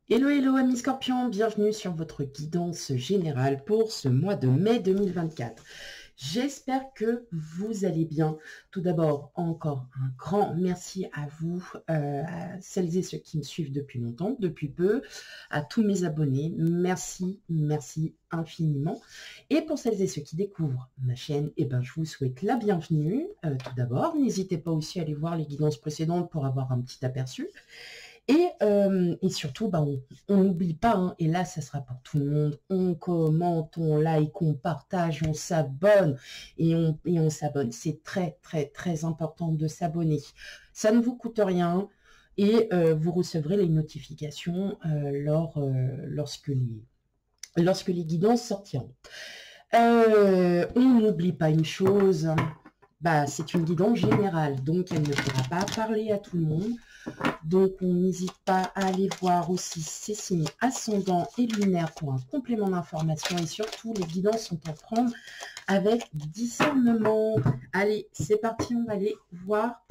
Hello, hello amis scorpions, bienvenue sur votre guidance générale pour ce mois de mai 2024. J'espère que vous allez bien. Tout d'abord, encore un grand merci à vous, à celles et ceux qui me suivent depuis longtemps, depuis peu, à tous mes abonnés. Merci, merci infiniment. Et pour celles et ceux qui découvrent ma chaîne, je vous souhaite la bienvenue. Tout d'abord, n'hésitez pas aussi à aller voir les guidances précédentes pour avoir un petit aperçu. Et surtout, on n'oublie pas, hein, et là, ça sera pour tout le monde, on commente, on like, on partage, on s'abonne, et on s'abonne. C'est très, très, très important de s'abonner. Ça ne vous coûte rien, et vous recevrez les notifications lorsque les guidances sortiront. On n'oublie pas une chose, c'est une guidance générale, donc elle ne pourra pas parler à tout le monde. Donc, on n'hésite pas à aller voir aussi ces signes ascendants et lunaires pour un complément d'information. Et surtout, les guidances sont à prendre avec discernement. Allez, c'est parti, on va aller voir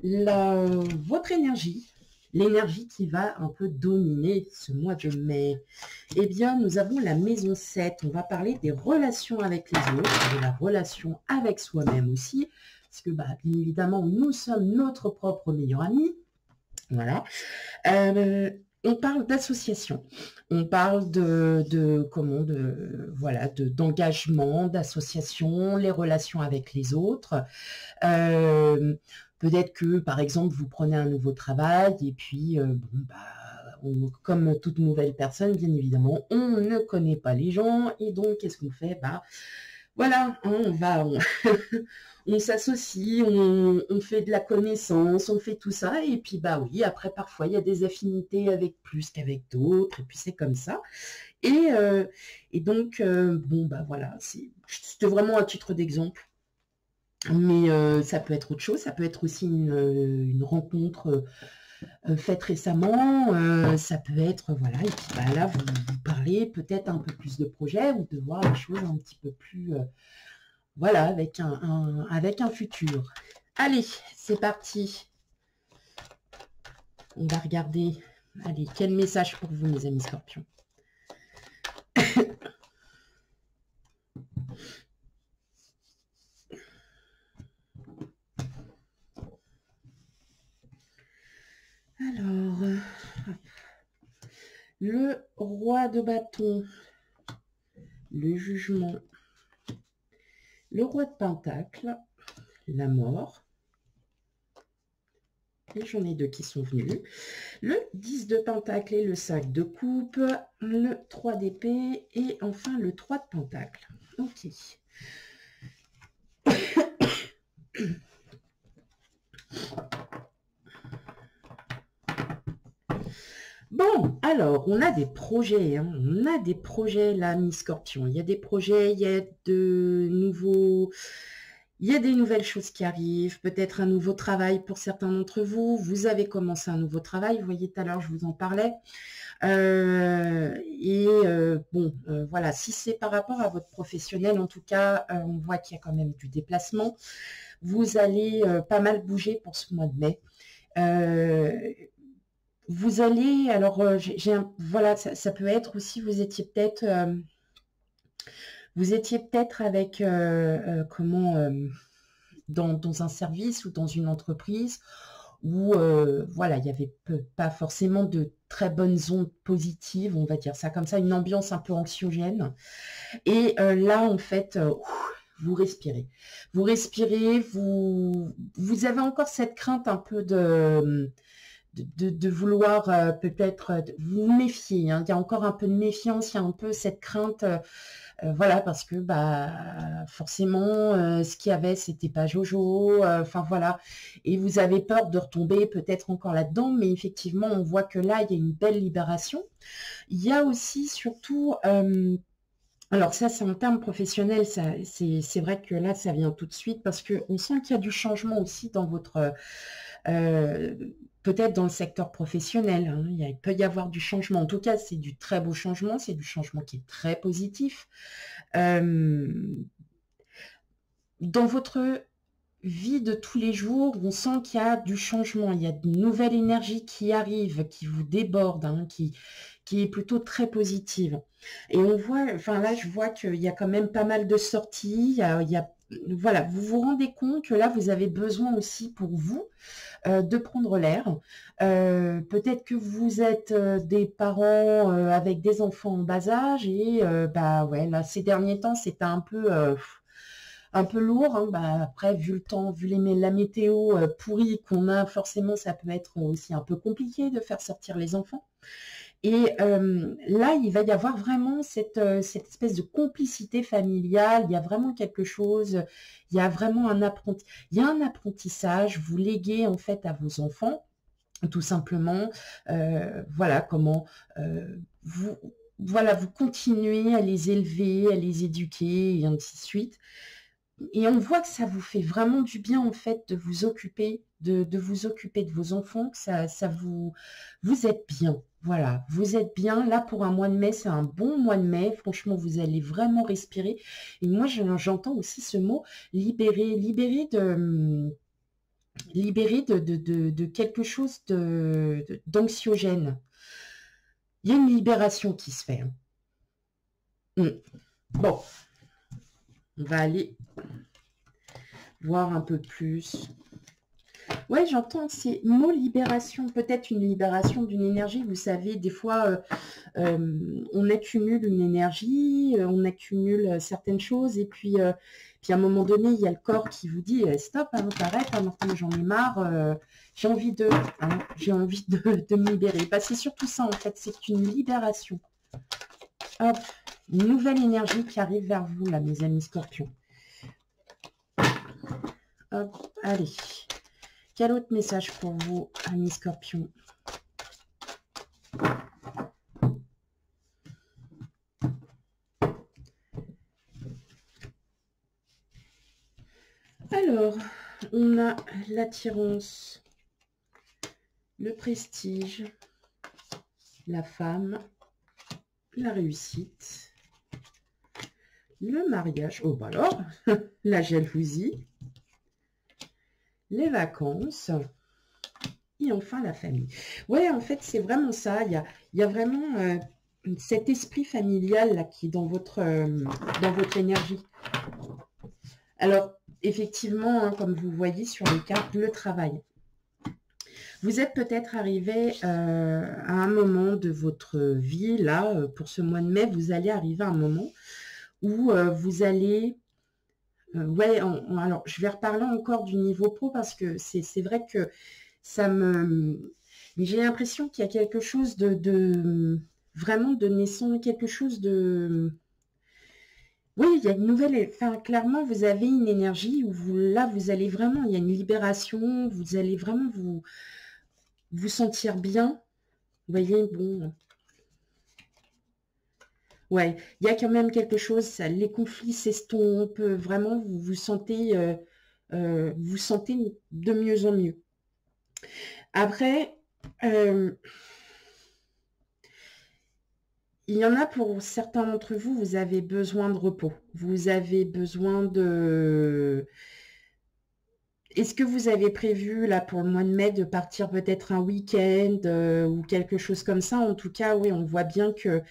votre énergie. L'énergie qui va un peu dominer ce mois de mai. Eh bien, nous avons la maison 7. On va parler des relations avec les autres, de la relation avec soi-même aussi. Parce que, bien évidemment, nous sommes notre propre meilleur ami. Voilà. On parle d'association. On parle d'engagement, d'association, les relations avec les autres. Peut-être que, par exemple, vous prenez un nouveau travail et puis, comme toute nouvelle personne, bien évidemment, on ne connaît pas les gens et donc, qu'est-ce qu'on fait? Voilà, on s'associe, on fait de la connaissance, on fait tout ça, et puis oui, après parfois il y a des affinités avec plus qu'avec d'autres, et puis c'est comme ça. Et donc, voilà, c'était vraiment un titre d'exemple. Mais ça peut être autre chose, ça peut être aussi une rencontre faite récemment, ça peut être, voilà, et puis là, vous parlez peut-être un peu plus de projet ou de voir les choses un petit peu plus, voilà, avec un futur. Allez, c'est parti. On va regarder, allez, quel message pour vous, mes amis scorpions. Alors, le roi de bâton, le jugement, le roi de pentacle, la mort, et j'en ai deux qui sont venus, le 10 de pentacle et le 5 de coupe, le 3 d'épée et enfin le 3 de pentacle. Ok. Bon, alors, on a des projets, hein. On a des projets là, mi-scorpion. Il y a des projets, il y a des nouvelles choses qui arrivent, peut-être un nouveau travail pour certains d'entre vous. Vous avez commencé un nouveau travail, vous voyez, tout à l'heure, je vous en parlais. Voilà, si c'est par rapport à votre professionnel, en tout cas, on voit qu'il y a quand même du déplacement. Vous allez pas mal bouger pour ce mois de mai. Vous allez, alors, voilà, ça peut être aussi, vous étiez peut-être avec, dans un service ou dans une entreprise où, voilà, il n'y avait pas forcément de très bonnes ondes positives, on va dire ça comme ça, une ambiance un peu anxiogène. Et là, en fait, vous respirez. Vous respirez, vous avez encore cette crainte un peu de vouloir peut-être vous méfier, hein. Il y a encore un peu de méfiance, il y a un peu cette crainte, voilà, parce que forcément ce qu'il y avait c'était pas Jojo, enfin voilà, et vous avez peur de retomber peut-être encore là-dedans, mais effectivement on voit que là il y a une belle libération. Il y a aussi surtout alors ça, c'est en termes professionnels, c'est vrai que là, ça vient tout de suite parce qu'on sent qu'il y a du changement aussi dans votre, peut-être dans le secteur professionnel, hein, il peut y avoir du changement. En tout cas, c'est du très beau changement, c'est du changement qui est très positif. Dans votre vie de tous les jours, on sent qu'il y a du changement, il y a de nouvelles énergies qui arrivent, qui vous débordent, hein, qui est plutôt très positive. Et on voit, enfin là, je vois qu'il y a quand même pas mal de sorties, voilà, vous vous rendez compte que là, vous avez besoin aussi pour vous de prendre l'air. Peut-être que vous êtes des parents avec des enfants en bas âge et bah ouais, là, ces derniers temps, c'était un peu lourd, hein. Bah, après, vu le temps, vu la météo pourrie qu'on a, forcément, ça peut être aussi un peu compliqué de faire sortir les enfants. Et là, il va y avoir vraiment cette espèce de complicité familiale. Il y a vraiment quelque chose, il y a vraiment il y a un apprentissage. Vous léguez en fait à vos enfants, tout simplement, voilà comment vous, voilà, vous continuez à les élever, à les éduquer et ainsi de suite. Et on voit que ça vous fait vraiment du bien en fait de vous occuper, de vous occuper de vos enfants, que ça vous êtes bien. Voilà, vous êtes bien. Là, pour un mois de mai, c'est un bon mois de mai. Franchement, vous allez vraiment respirer. Et moi, j'entends aussi ce mot libérer, libérer de quelque chose d'anxiogène. Il y a une libération qui se fait, hein. Bon, on va aller voir un peu plus. Ouais, j'entends ces mots libération, peut-être une libération d'une énergie. Vous savez, des fois, on accumule une énergie, on accumule certaines choses, et puis à un moment donné, il y a le corps qui vous dit stop, hein, t'arrêtes, hein, maintenant j'en ai marre, j'ai envie j'ai envie de me libérer. Bah, c'est surtout ça, en fait, c'est une libération. Hop, une nouvelle énergie qui arrive vers vous, là, mes amis scorpions. Hop, allez. Quel autre message pour vous, amis scorpions? Alors, on a l'attirance, le prestige, la femme, la réussite, le mariage, oh bah alors, la jalousie, les vacances, et enfin la famille. Ouais, en fait, c'est vraiment ça. Il y a vraiment cet esprit familial là qui est dans votre énergie. Alors, effectivement, hein, comme vous voyez sur les cartes, le travail. Vous êtes peut-être arrivé à un moment de votre vie, là, pour ce mois de mai, vous allez arriver à un moment où vous allez... ouais, alors, je vais reparler encore du niveau pro parce que c'est vrai que ça me... J'ai l'impression qu'il y a quelque chose vraiment de naissant, quelque chose de... Oui, il y a une nouvelle... Enfin, clairement, vous avez une énergie où là, vous allez vraiment... Il y a une libération, vous allez vraiment vous sentir bien. Vous voyez, bon... Ouais, il y a quand même quelque chose, les conflits s'estompent, vraiment, vous vous sentez de mieux en mieux. Après, il y en a pour certains d'entre vous, vous avez besoin de repos. Vous avez besoin de... Est-ce que vous avez prévu, là, pour le mois de mai, de partir peut-être un week-end ou quelque chose comme ça? En tout cas, oui, on voit bien que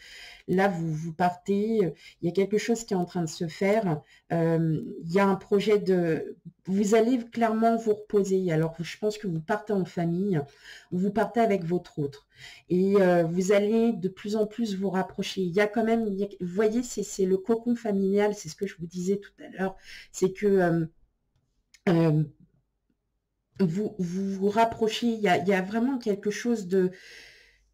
là, vous partez, il y a quelque chose qui est en train de se faire. Il y a un projet de... Vous allez clairement vous reposer. Alors, je pense que vous partez en famille ou vous partez avec votre autre. Et vous allez de plus en plus vous rapprocher. Il y a quand même... vous voyez, c'est le cocon familial, c'est ce que je vous disais tout à l'heure. C'est que... vous rapprochez, il y a vraiment quelque chose de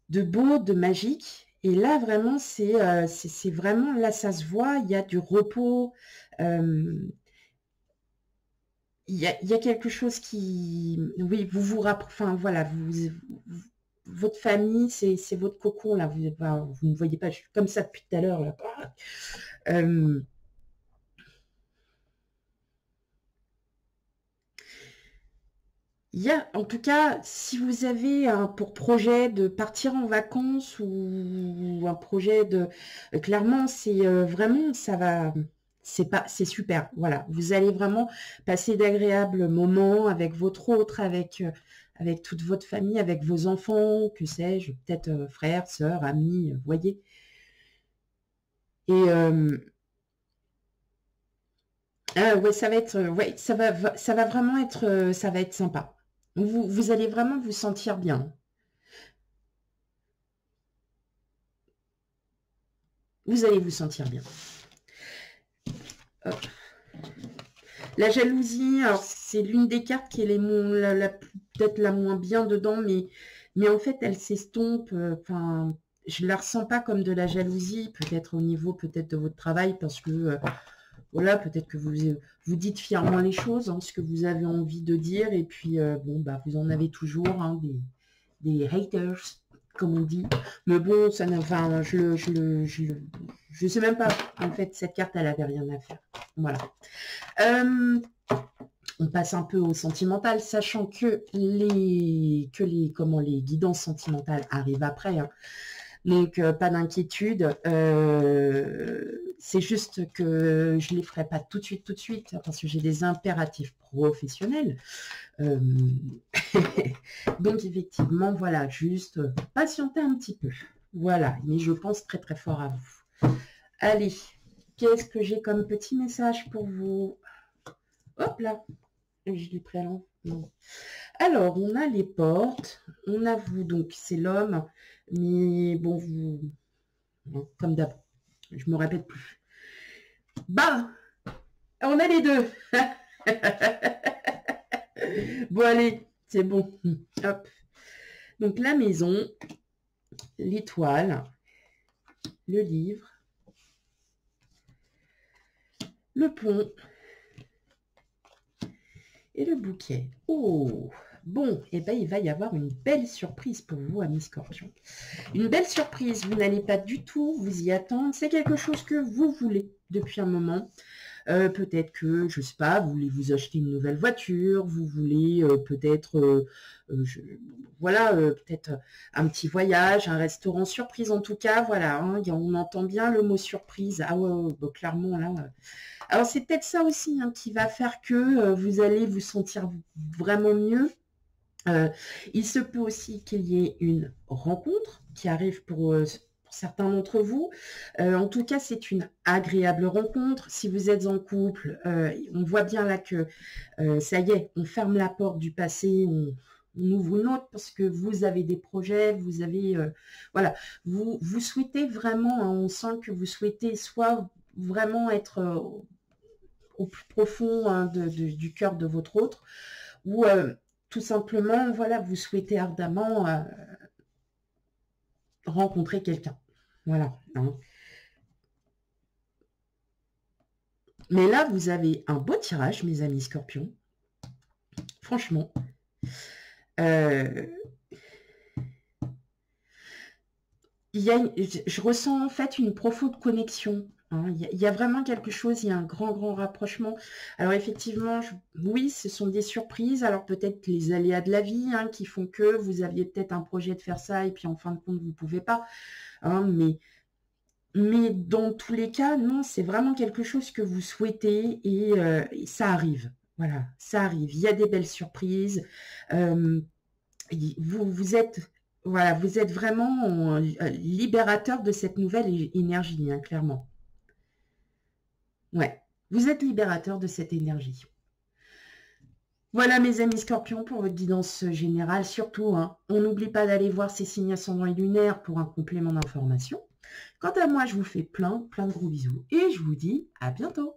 beau, de magique. Et là, vraiment, c'est vraiment, là, ça se voit, il y a du repos. Il y a quelque chose qui... Oui, vous rapprochez, enfin, voilà, votre famille, c'est votre cocon, là. Vous ne me voyez pas, je suis comme ça depuis tout à l'heure, là. Il y a, en tout cas, si vous avez pour projet de partir en vacances ou un projet de... clairement, c'est vraiment, c'est super. Voilà, vous allez vraiment passer d'agréables moments avec votre autre, avec toute votre famille, avec vos enfants, que sais-je, peut-être frères, sœurs, amis, voyez. Et ouais, ça va être, ouais, ça va vraiment être, ça va être sympa. Vous allez vraiment vous sentir bien. Vous allez vous sentir bien. Hop. La jalousie, alors c'est l'une des cartes qui est peut-être la moins bien dedans, mais en fait, elle s'estompe. Enfin, je la ressens pas comme de la jalousie, peut-être au niveau peut-être de votre travail, parce que voilà, peut-être que vous dites fièrement les choses, hein, ce que vous avez envie de dire, et puis bon, bah, vous en avez toujours hein, des haters, comme on dit. Mais bon, ça enfin, je sais même pas. En fait, cette carte, elle avait rien à faire. Voilà. On passe un peu au sentimental, sachant que les guidances sentimentales arrivent après. Hein. Donc, pas d'inquiétude. C'est juste que je ne les ferai pas tout de suite, parce que j'ai des impératifs professionnels. Donc, effectivement, voilà, juste patienter un petit peu. Voilà, mais je pense très, très fort à vous. Allez, qu'est-ce que j'ai comme petit message pour vous? Hop là, je l'ai pris à l'envers. Non. Alors, on a les portes, on a vous, donc c'est l'homme, mais bon, vous, non, comme d'hab, je me répète plus. Bah, on a les deux. Bon, allez, c'est bon. Hop. Donc, la maison, l'étoile, le livre, le pont et le bouquet. Oh, bon, et ben il va y avoir une belle surprise pour vous, amis Scorpion. Une belle surprise, vous n'allez pas du tout vous y attendre. C'est quelque chose que vous voulez depuis un moment. Peut-être que, je ne sais pas, vous voulez vous acheter une nouvelle voiture, vous voulez peut-être, voilà, peut-être un petit voyage, un restaurant surprise. En tout cas, voilà, hein, on entend bien le mot surprise. Ah ouais, bah, clairement, là. Alors, c'est peut-être ça aussi hein, qui va faire que vous allez vous sentir vraiment mieux. Il se peut aussi qu'il y ait une rencontre qui arrive pour certains d'entre vous. En tout cas, c'est une agréable rencontre. Si vous êtes en couple, on voit bien là que ça y est, on ferme la porte du passé, on ouvre une autre parce que vous avez des projets, vous avez, voilà, vous souhaitez vraiment, hein, on sent que vous souhaitez soit vraiment être au plus profond hein, du cœur de votre autre, ou tout simplement, voilà, vous souhaitez ardemment rencontrer quelqu'un. Voilà. Hein. Mais là, vous avez un beau tirage, mes amis Scorpions. Franchement. Je ressens en fait une profonde connexion. Hein. Il y a vraiment quelque chose, il y a un grand rapprochement. Alors effectivement, oui, ce sont des surprises. Alors peut-être les aléas de la vie hein, qui font que vous aviez peut-être un projet de faire ça et puis en fin de compte, vous ne pouvez pas. Hein, mais dans tous les cas, non, c'est vraiment quelque chose que vous souhaitez et ça arrive. Voilà, ça arrive. Il y a des belles surprises. Vous êtes... Voilà, vous êtes vraiment libérateur de cette nouvelle énergie, hein, clairement. Ouais, vous êtes libérateur de cette énergie. Voilà mes amis Scorpions pour votre guidance générale. Surtout, hein, on n'oublie pas d'aller voir ces signes ascendants et lunaires pour un complément d'information. Quant à moi, je vous fais plein de gros bisous et je vous dis à bientôt.